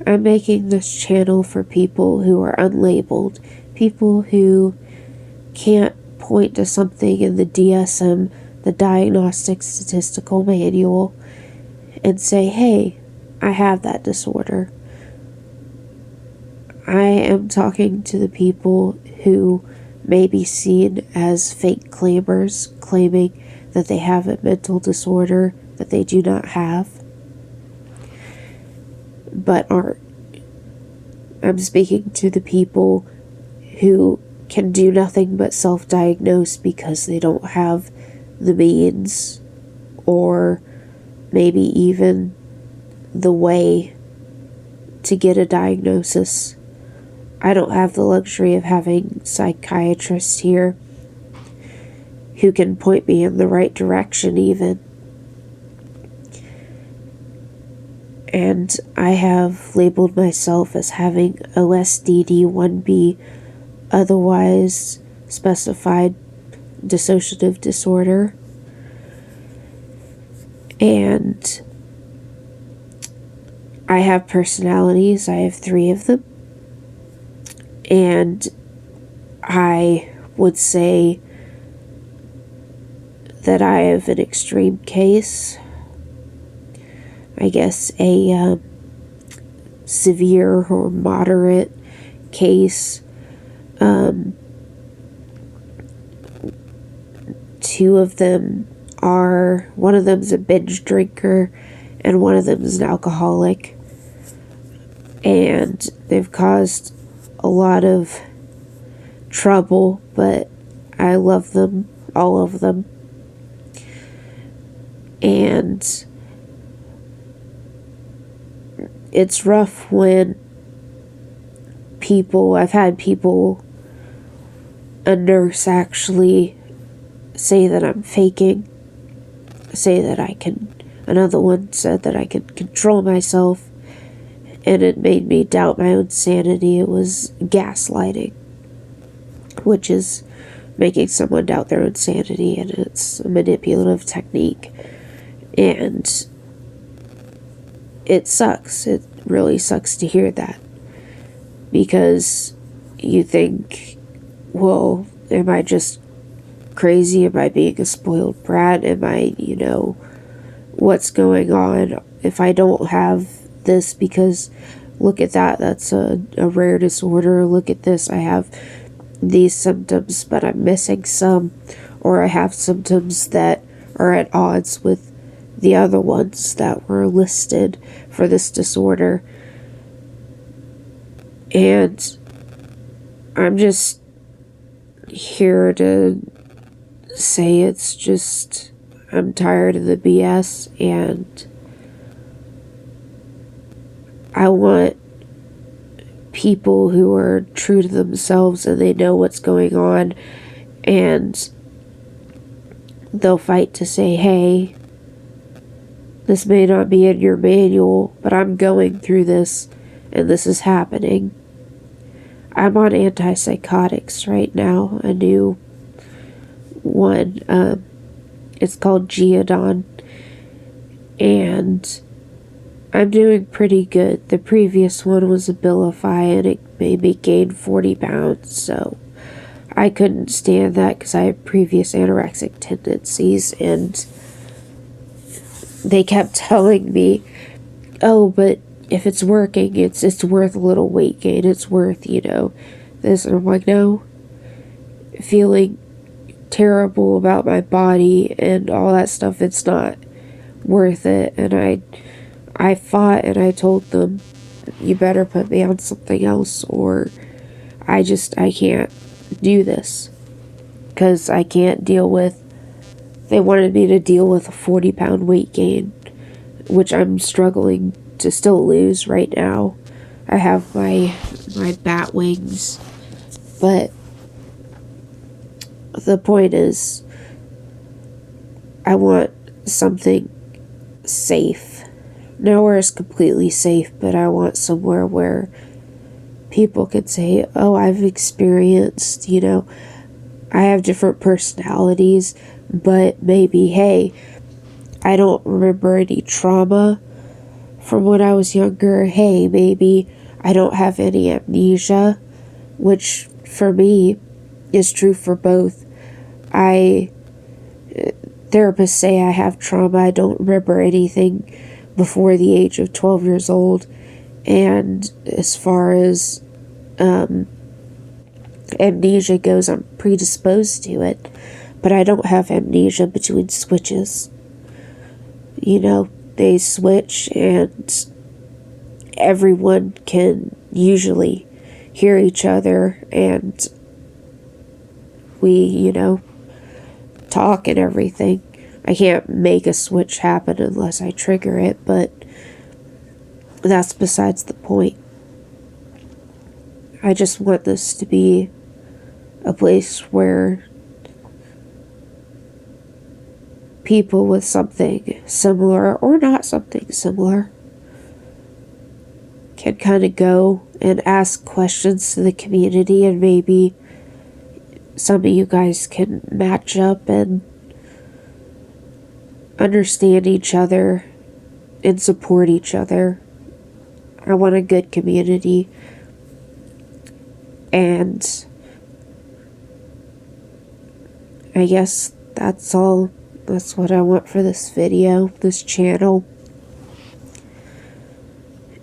I'm making this channel for people who are unlabeled, people who can't point to something in the DSM, the Diagnostic Statistical Manual, and say, hey, I have that disorder. I am talking to the people who may be seen as fake claimers, claiming that they have a mental disorder that they do not have, but aren't. I'm speaking to the people who can do nothing but self-diagnose because they don't have the means or maybe even the way to get a diagnosis. I don't have the luxury of having psychiatrists here who can point me in the right direction even. And I have labeled myself as having OSDD1B, otherwise specified dissociative disorder. And I have personalities. I have 3 of them. And I would say that I have an extreme case. I guess a severe or moderate case. 2 of them are, one of them's a binge drinker and one of them is an alcoholic. And they've caused a lot of trouble, but I love them, all of them. And it's rough when I've had people, a nurse actually, say that I'm faking, say that another one said that I can control myself, and it made me doubt my own sanity. It was gaslighting, which is making someone doubt their own sanity, and it's a manipulative technique. And it sucks. It really sucks to hear that. Because you think, well, am I just crazy? Am I being a spoiled brat? Am I, what's going on? If I don't have this, because look at that, that's a rare disorder. Look at this, I have these symptoms, but I'm missing some. Or I have symptoms that are at odds with the other ones that were listed for this disorder. And I'm just here to say it's just, I'm tired of the BS, and I want people who are true to themselves and they know what's going on, and they'll fight to say, hey, this may not be in your manual, but I'm going through this and this is happening. I'm on antipsychotics right now, a new one. It's called Geodon, and I'm doing pretty good. The previous one was Abilify, and it made me gain 40 pounds, so I couldn't stand that because I had previous anorexic tendencies, and they kept telling me, oh, but if it's working, it's worth a little weight gain, it's worth, this. And I'm like, no, feeling terrible about my body and all that stuff, it's not worth it. And I fought, and I told them, you better put me on something else, or I can't do this, because I can't deal with, they wanted me to deal with a 40-pound weight gain, which I'm struggling to still lose right now. I have my bat wings, but the point is, I want something safe. Nowhere is completely safe, but I want somewhere where people could say, oh, I've experienced, I have different personalities, but maybe, hey, I don't remember any trauma from when I was younger, hey, maybe I don't have any amnesia, which for me is true for both. Therapists say I have trauma. I don't remember anything before the age of 12 years old. And as far as amnesia goes, I'm predisposed to it. But I don't have amnesia between switches. You know, they switch and everyone can usually hear each other, and we, talk and everything. I can't make a switch happen unless I trigger it, but that's besides the point. I just want this to be a place where people with something similar or not something similar can kind of go and ask questions to the community, and maybe some of you guys can match up and understand each other and support each other. I want a good community, and I guess that's all. That's what I want for this video, this channel.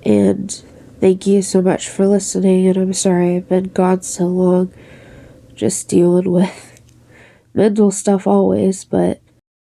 And thank you so much for listening, and I'm sorry I've been gone so long, just dealing with mental stuff always, but